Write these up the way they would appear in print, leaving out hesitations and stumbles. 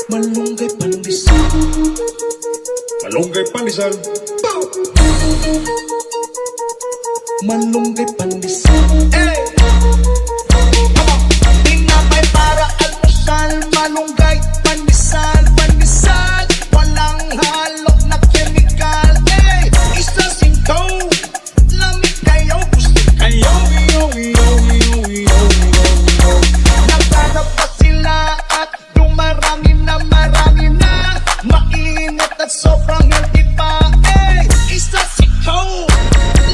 Malunggay Pandesal. Malunggay Pandesal. Malunggay Pandesal. Hey! Tinapay para almusal, malunggay, pandesal, pandesal. Walang halong na chemical. Hey! Isa singkaw, lamig kayo, gusto kayo. Nagtanap pa sila at dumarami na, marami na. Mainit at sobrang healthy pa. Hey! Isa singkaw,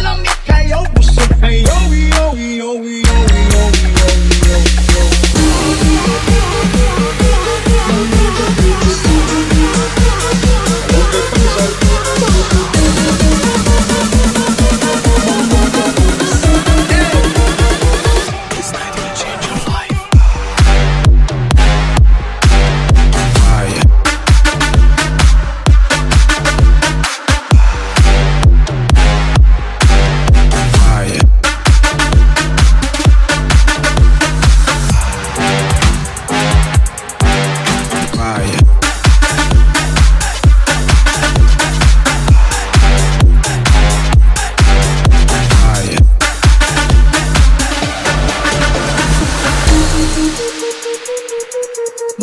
lamig kayo, gusto kayo.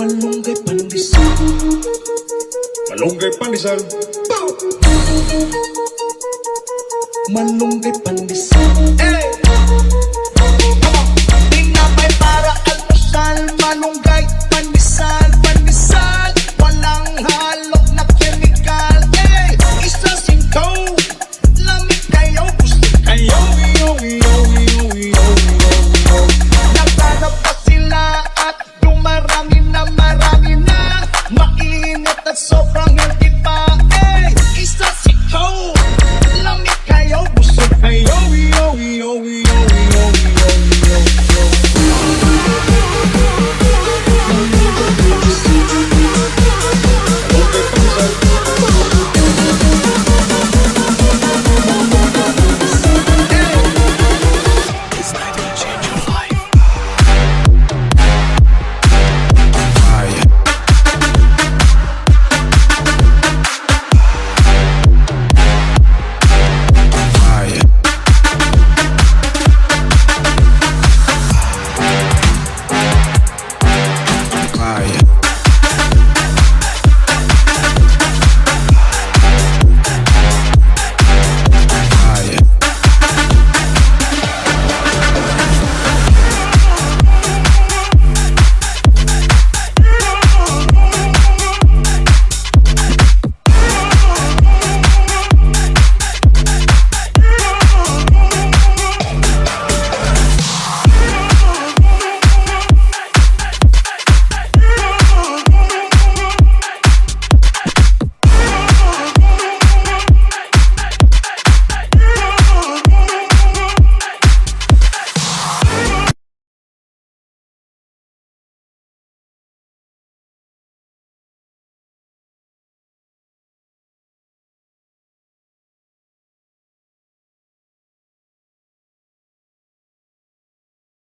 Malunggay Pandesal. Malunggay Pandesal. Malunggay Pandesal. Hey! Tinapay para almusal, malunggay.